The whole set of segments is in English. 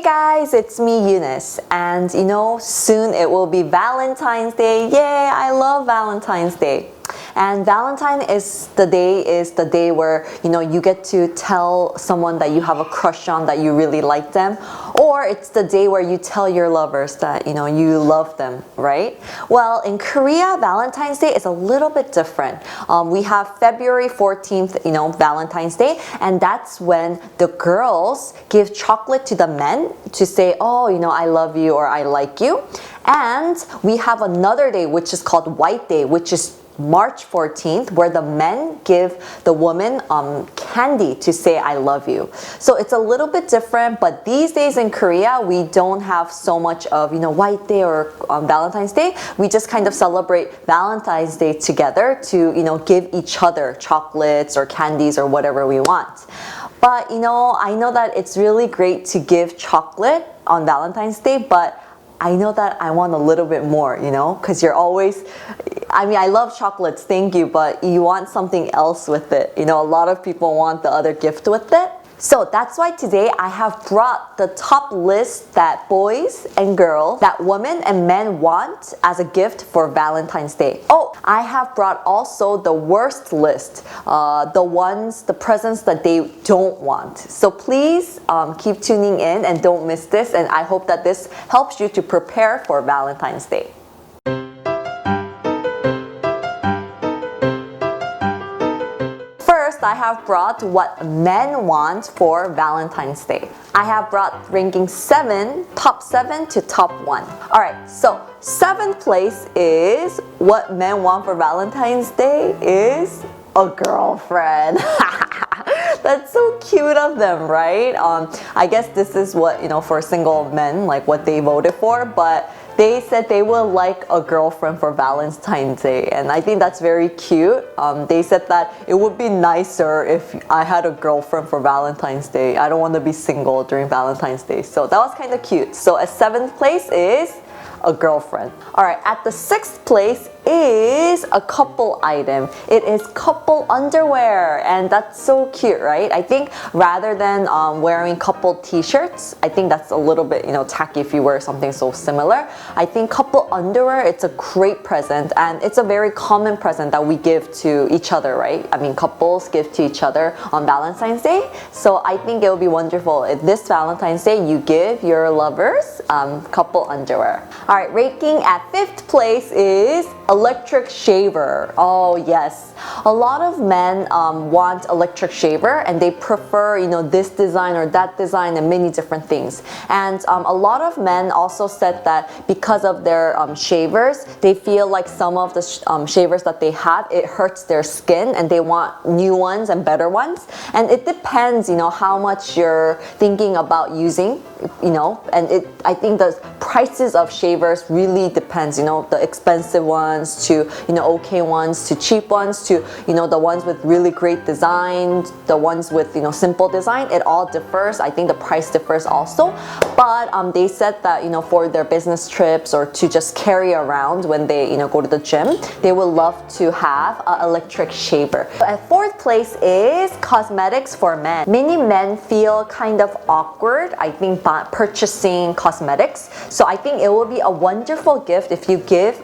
Hey guys, it's me Eunice, and soon it will be Valentine's Day. Yay, I love Valentine's Day. And Valentine is the day where you get to tell someone that you have a crush on, that you really like them, or it's the day where you tell your lovers that you love them, right? Well, in Korea, Valentine's Day is a little bit different. We have February 14th, Valentine's Day, and that's when the girls give chocolate to the men to say, oh, I love you or I like you. And we have another day which is called White Day, which is March 14th, where the men give the woman candy to say I love you. So it's a little bit different, but these days in Korea we don't have so much of White Day or Valentine's Day. We just kind of celebrate Valentine's Day together to give each other chocolates or candies or whatever we want. But I know that it's really great to give chocolate on Valentine's Day, but I know that I want a little bit more, because you're always, I love chocolates, thank you, but you want something else with it. A lot of people want the other gift with it. So that's why today I have brought the top list that boys and girls, that women and men want as a gift for Valentine's Day. Oh, I have brought also the worst list, the presents that they don't want. So please keep tuning in and don't miss this, and I hope that this helps you to prepare for Valentine's Day. First, I have brought what men want for Valentine's Day. I have brought ranking top 7 to top 1. Alright, so 7th place is what men want for Valentine's Day is a girlfriend. That's so cute of them, right? I guess this is what, for single men, like what they voted for, but they said they would like a girlfriend for Valentine's Day, and I think that's very cute. They said that it would be nicer if I had a girlfriend for Valentine's Day. I don't want to be single during Valentine's Day, so that was kind of cute. So at 7th place is a girlfriend. Alright, at the 6th place is a couple item. It is couple underwear, and that's so cute, right? I think rather than wearing couple t-shirts, I think that's a little bit tacky if you wear something so similar. I think couple underwear, it's a great present, and it's a very common present that we give to each other, right? Couples give to each other on Valentine's Day, so I think it would be wonderful if this Valentine's Day you give your lovers couple underwear. Alright, ranking at 5th place is electric shaver. Oh yes, a lot of men want electric shaver, and they prefer this design or that design and many different things. And a lot of men also said that because of their shavers, they feel like some of the shavers that they have, it hurts their skin, and they want new ones and better ones. And it depends how much you're thinking about using, and I think the prices of shavers really depends, the expensive ones to okay ones to cheap ones to the ones with really great design, the ones with simple design. It all differs. I think the price differs also, but they said that for their business trips or to just carry around when they go to the gym, they would love to have an electric shaver. At 4th place is cosmetics for men. Many men feel kind of awkward, I think, by purchasing cosmetics, so I think it will be a wonderful gift if you give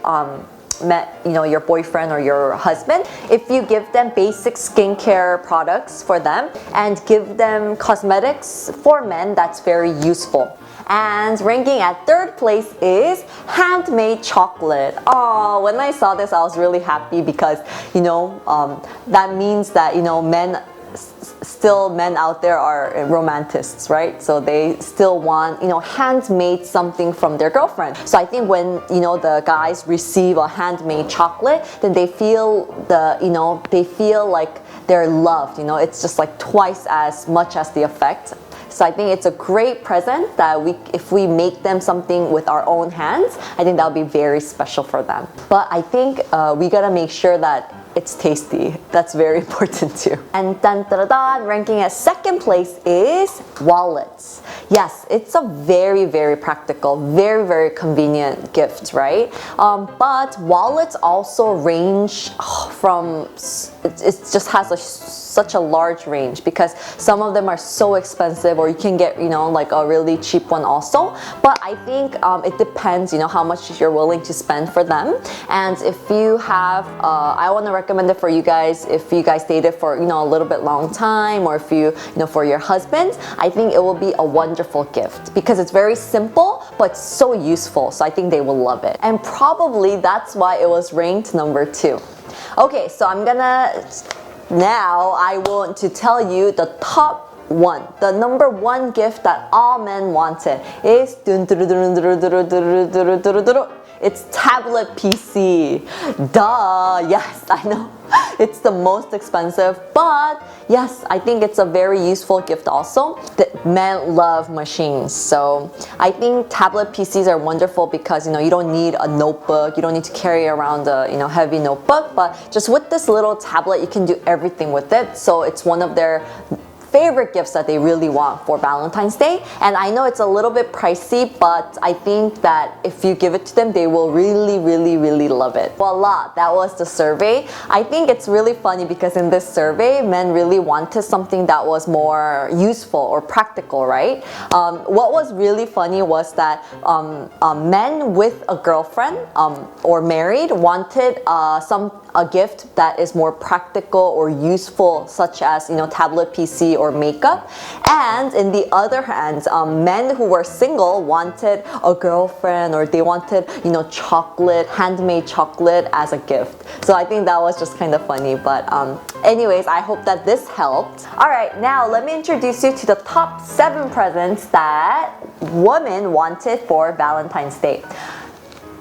your boyfriend or your husband, if you give them basic skincare products for them and give them cosmetics for men, that's very useful. And ranking at 3rd place is handmade chocolate. Oh, when I saw this, I was really happy because that means that men out there are romantics, right? So they still want handmade something from their girlfriend. So I think when the guys receive a handmade chocolate, then they feel like they're loved. It's just like twice as much as the effect. So I think it's a great present that if we make them something with our own hands, I think that'll be very special for them. But I think we gotta make sure that it's tasty. That's very important too. And ranking at 2nd second place is wallets. Yes, it's a very, very practical, very, very convenient gift, right? But wallets also range from, it just has such a large range because some of them are so expensive, or you can get, like a really cheap one also. But I think it depends, how much you're willing to spend for them. And if you have, I want to recommend it for you guys if you guys dated for, a little bit long time, or if you, for your husband, I think it will be a wonderful gift because it's very simple but so useful. So I think they will love it. And probably that's why it was ranked number 2. Okay, so now I want to tell you the top 1. The number 1 gift that all men wanted is it's tablet PC. Duh, yes, I know. It's the most expensive, but yes, I think it's a very useful gift also. That men love machines, so I think tablet PCs are wonderful because you don't need a notebook, you don't need to carry around a heavy notebook, but just with this little tablet you can do everything with it. So it's one of their favorite gifts that they really want for Valentine's Day. And I know it's a little bit pricey, but I think that if you give it to them, they will really, really, really love it. Voila, that was the survey. I think it's really funny because in this survey, men really wanted something that was more useful or practical, right? What was really funny was that men with a girlfriend or married wanted a gift that is more practical or useful, such as tablet PC or makeup. And in the other hand, men who were single wanted a girlfriend, or they wanted chocolate, handmade chocolate as a gift. So I think that was just kind of funny. But anyways, I hope that this helped. Alright, now let me introduce you to the top 7 presents that women wanted for Valentine's Day.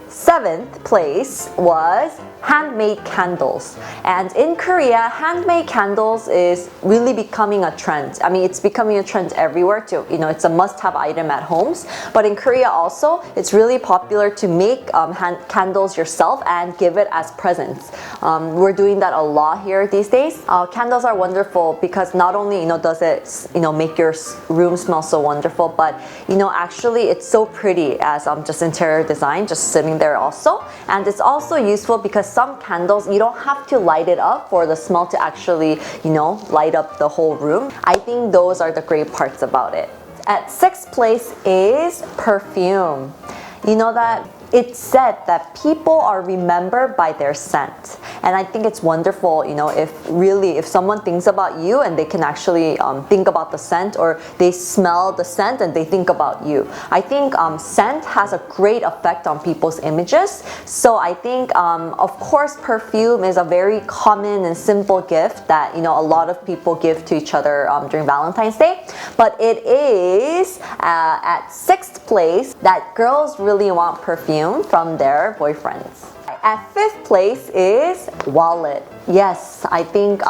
7th place was handmade candles. And in Korea, handmade candles is really becoming a trend. I mean, it's becoming a trend everywhere too. It's a must-have item at homes. But in Korea also, it's really popular to make hand candles yourself and give it as presents. We're doing that a lot here these days. Candles are wonderful because not only does it make your room smell so wonderful, but actually it's so pretty as just interior design, just sitting there also. And it's also useful because some candles, you don't have to light it up for the smell to actually, light up the whole room. I think those are the great parts about it. At 6th place is perfume. You know that it's said that people are remembered by their scent. And I think it's wonderful, if someone thinks about you and they can actually think about the scent, or they smell the scent and they think about you. I think scent has a great effect on people's images. So I think, of course, perfume is a very common and simple gift that, a lot of people give to each other during Valentine's Day. But it is at 6th place that girls really want perfume from their boyfriends. At 5th place is wallet. Yes, I think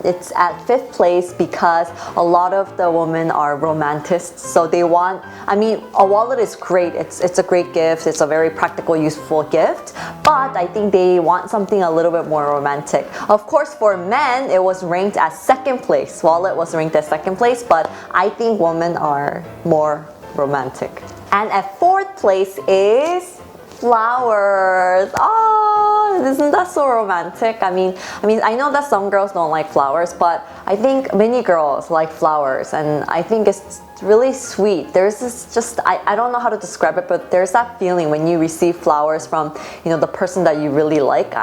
it's at 5th place because a lot of the women are romanticists, so they want, a wallet is great, it's a great gift, it's a very practical, useful gift, but I think they want something a little bit more romantic. Of course, for men, it was ranked as 2nd place. Wallet was ranked as 2nd place, but I think women are more romantic. And at 4th place is flowers. Oh, isn't that so romantic? I mean, I know that some girls don't like flowers, but I think many girls like flowers, and I think it's really sweet. There's this I don't know how to describe it, but there's that feeling when you receive flowers from, the person that you really like.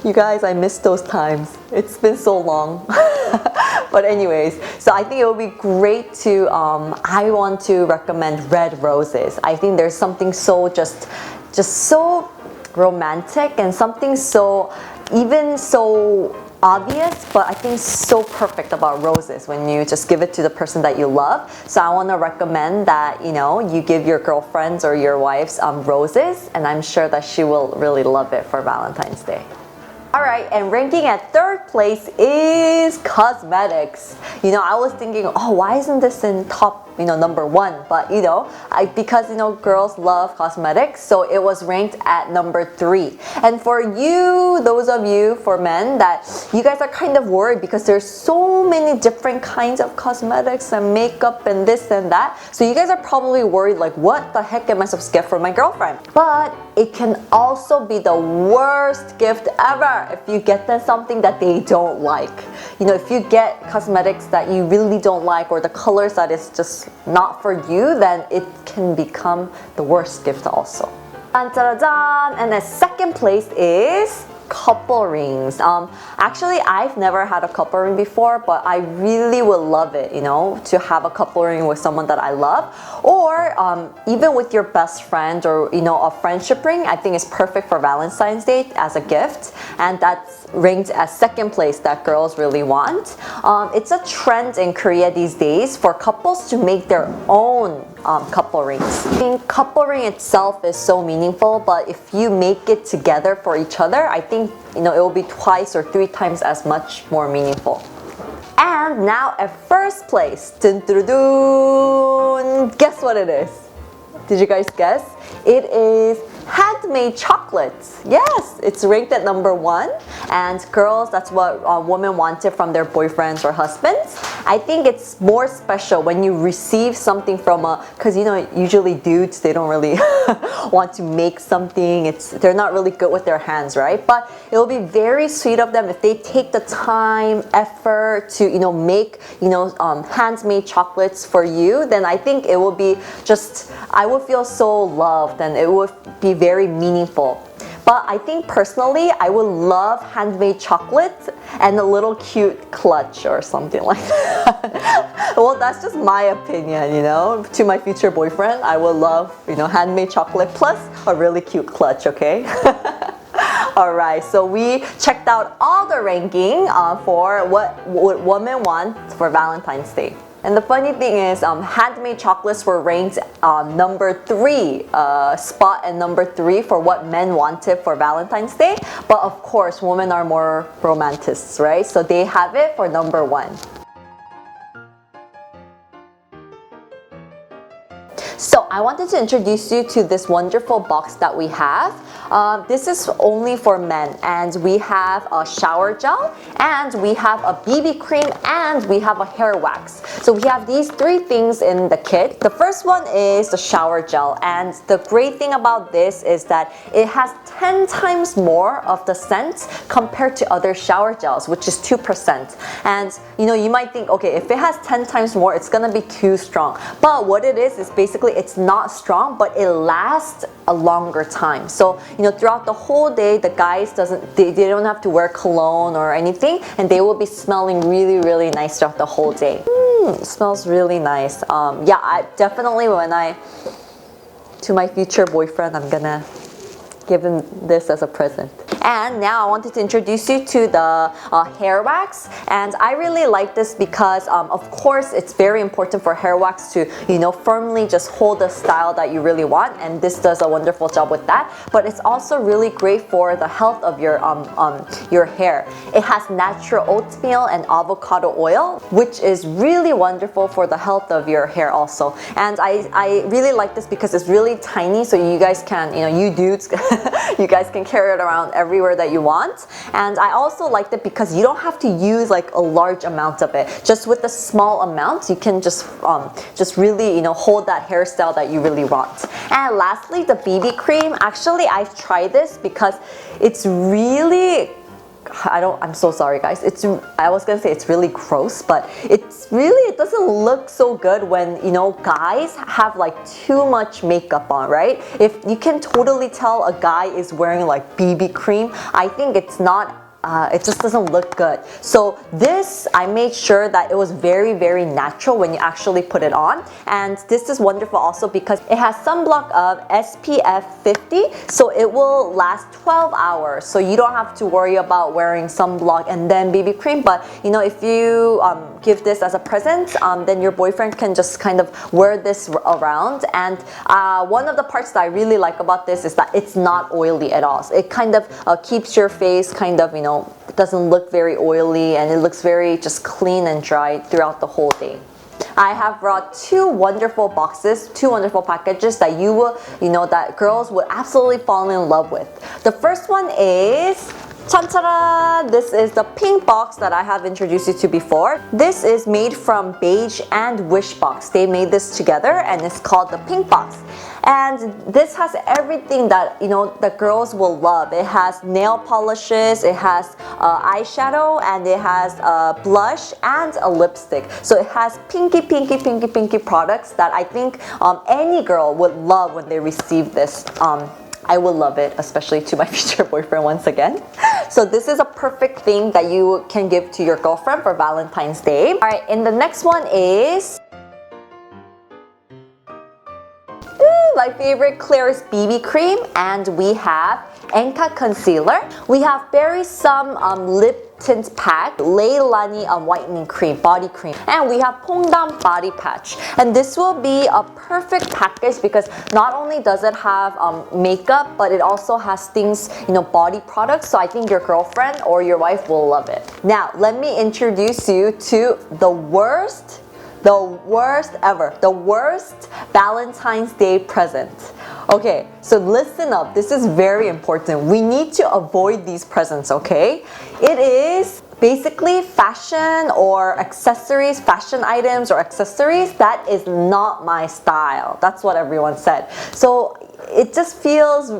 You guys, I miss those times. It's been so long. But anyways, so I think it would be great to, I want to recommend red roses. I think there's something so just so romantic, and something so, even so obvious, but I think so perfect about roses when you just give it to the person that you love. So I want to recommend that, you give your girlfriends or your wives roses, and I'm sure that she will really love it for Valentine's Day. Alright, and ranking at third place is cosmetics. You know, I was thinking, oh, why isn't this in top, number one? But because girls love cosmetics, so it was ranked at number 3. And for you, those of you, for men, that you guys are kind of worried because there's so many different kinds of cosmetics and makeup and this and that. So you guys are probably worried, like, what the heck am I supposed to get for my girlfriend? But it can also be the worst gift ever if you get them something that they don't like. If you get cosmetics that you really don't like, or the colors that is just not for you, then it can become the worst gift also. And the second place is couple rings. Actually, I've never had a couple ring before, but I really would love it, to have a couple ring with someone that I love, or even with your best friend, or a friendship ring. I think it's perfect for Valentine's Day as a gift, and that's ranked as second place that girls really want. It's a trend in Korea these days for couples to make their own couple rings. I think couple ring itself is so meaningful, but if you make it together for each other, I think it will be twice or 3 times as much more meaningful. And now at first place, dun, dun, dun, guess what it is? Did you guys guess? It is handmade chocolates. Yes, it's ranked at number 1. And girls, that's what women wanted from their boyfriends or husbands. I think it's more special when you receive something from because usually dudes, they don't really want to make something. They're not really good with their hands, right? But it'll be very sweet of them if they take the time, effort to make handmade chocolates for you. Then I think it will be I would feel so loved, and it would be very meaningful. But I think personally, I would love handmade chocolate and a little cute clutch or something like that. Well, that's just my opinion, To my future boyfriend, I would love, handmade chocolate plus a really cute clutch, okay? Alright, so we checked out all the ranking for what women want for Valentine's Day. And the funny thing is, handmade chocolates were ranked number 3 spot, and number 3 for what men wanted for Valentine's Day. But of course, women are more romanticists, right? So they have it for number 1. So I wanted to introduce you to this wonderful box that we have. This is only for men, and we have a shower gel, and we have a BB cream, and we have a hair wax. So we have these 3 things in the kit. The first one is the shower gel, and the great thing about this is that it has 10 times more of the scent compared to other shower gels, which is 2%. And you might think, okay, if it has 10 times more, it's gonna be too strong. But what it is basically it's not strong, but it lasts a longer time. So throughout the whole day, the guys they don't have to wear cologne or anything, and they will be smelling really, really nice throughout the whole day. It smells really nice. Yeah, I definitely, to my future boyfriend, I'm gonna give him this as a present. And now I wanted to introduce you to the hair wax, and I really like this because of course it's very important for hair wax to firmly just hold the style that you really want, and this does a wonderful job with that. But it's also really great for the health of your hair. It has natural oatmeal and avocado oil, which is really wonderful for the health of your hair also. And I really like this because it's really tiny, so you guys can you dudes you guys can carry it around everywhere that you want. And I also liked it because you don't have to use like a large amount of it. Just with a small amount, you can just really hold that hairstyle that you really want. And lastly, the BB cream. Actually, I've tried this because it's really I'm so sorry guys, I was gonna say it's really gross, but it doesn't look so good when guys have like too much makeup on, right? If you can totally tell a guy is wearing like BB cream, I think it's not it just doesn't look good. So this, I made sure that it was very, very natural when you actually put it on. And this is wonderful also because it has sunblock of SPF 50, so it will last 12 hours. So you don't have to worry about wearing sunblock and then BB cream. But you know, if you give this as a present, then your boyfriend can just kind of wear this around. And one of the parts that I really like about this is that it's not oily at all. So it kind of keeps your face kind of, you know, it doesn't look very oily, and it looks very just clean and dry throughout the whole day. I have brought two wonderful boxes, two wonderful packages that you will, you know, that girls would absolutely fall in love with. The first one is Chan-cha-ra! This is the pink box that I have introduced you to before. This is made from Beige and Wish box. They made this together and it's called the pink box. And this has everything that, you know, the girls will love. It has nail polishes, it has eyeshadow, and it has blush and a lipstick. So it has pinky products that I think any girl would love when they receive this. I will love it, especially to my future boyfriend once again. So this is a perfect thing that you can give to your girlfriend for Valentine's Day. Alright, and the next one is my favorite Claire's BB cream, and we have Enka concealer. We have Berry Some lip tint pack, Leilani whitening cream, body cream, and we have Pongdam body patch. And this will be a perfect package because not only does it have makeup, but it also has things, you know, body products. So I think your girlfriend or your wife will love it. Now, let me introduce you to the worst ever, the worst Valentine's Day present. Okay, so listen up, this is very important. We need to avoid these presents, okay? It is basically fashion or accessories, fashion items or accessories that is not my style. That's what everyone said. So it just feels,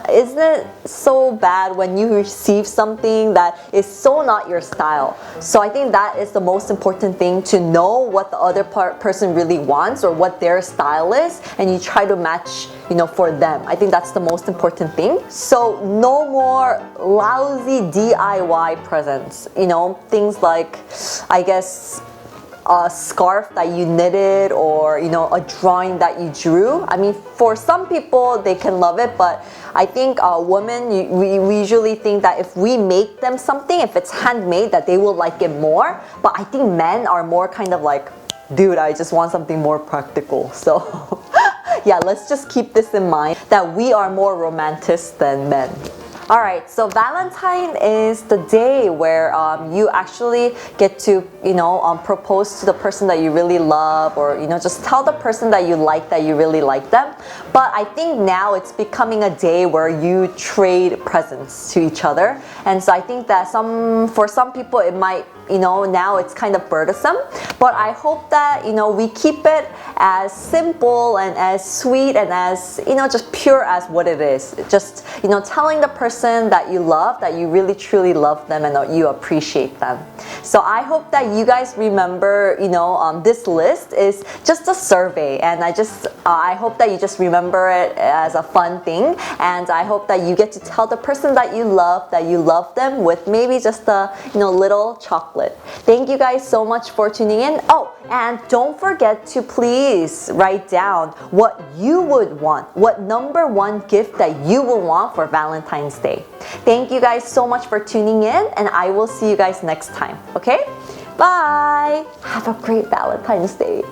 isn't it so bad when you receive something that is so not your style? So I think that is the most important thing, to know what the other person really wants or what their style is, and you try to match, you know, for them. I think that's the most important thing. So no more lousy DIY presents, you know, things like, I guess, a scarf that you knitted, or, you know, a drawing that you drew. I mean, for some people they can love it, but I think women, we usually think that if we make them something, if it's handmade, that they will like it more. But I think men are more kind of like, dude, I just want something more practical. So yeah, let's just keep this in mind, that we are more romantic than men. Alright, so Valentine is the day where you actually get to, you know, propose to the person that you really love, or, you know, just tell the person that you really like them. But I think now it's becoming a day where you trade presents to each other. And so I think that for some people it might, you know, now it's kind of burdensome. But I hope that, you know, we keep it as simple and as sweet and as, you know, just pure as what it is. Just, you know, telling the person that you love, that you really truly love them and that you appreciate them. So I hope that you guys remember, you know, this list is just a survey, and I hope that you just remember it as a fun thing. And I hope that you get to tell the person that you love them with maybe just a, you know, little chocolate. Thank you guys so much for tuning in. Oh, and don't forget to please write down what you would want, what #1 gift that you will want for Valentine's Day. Thank you guys so much for tuning in, and I will see you guys next time, okay? Bye! Have a great Valentine's Day.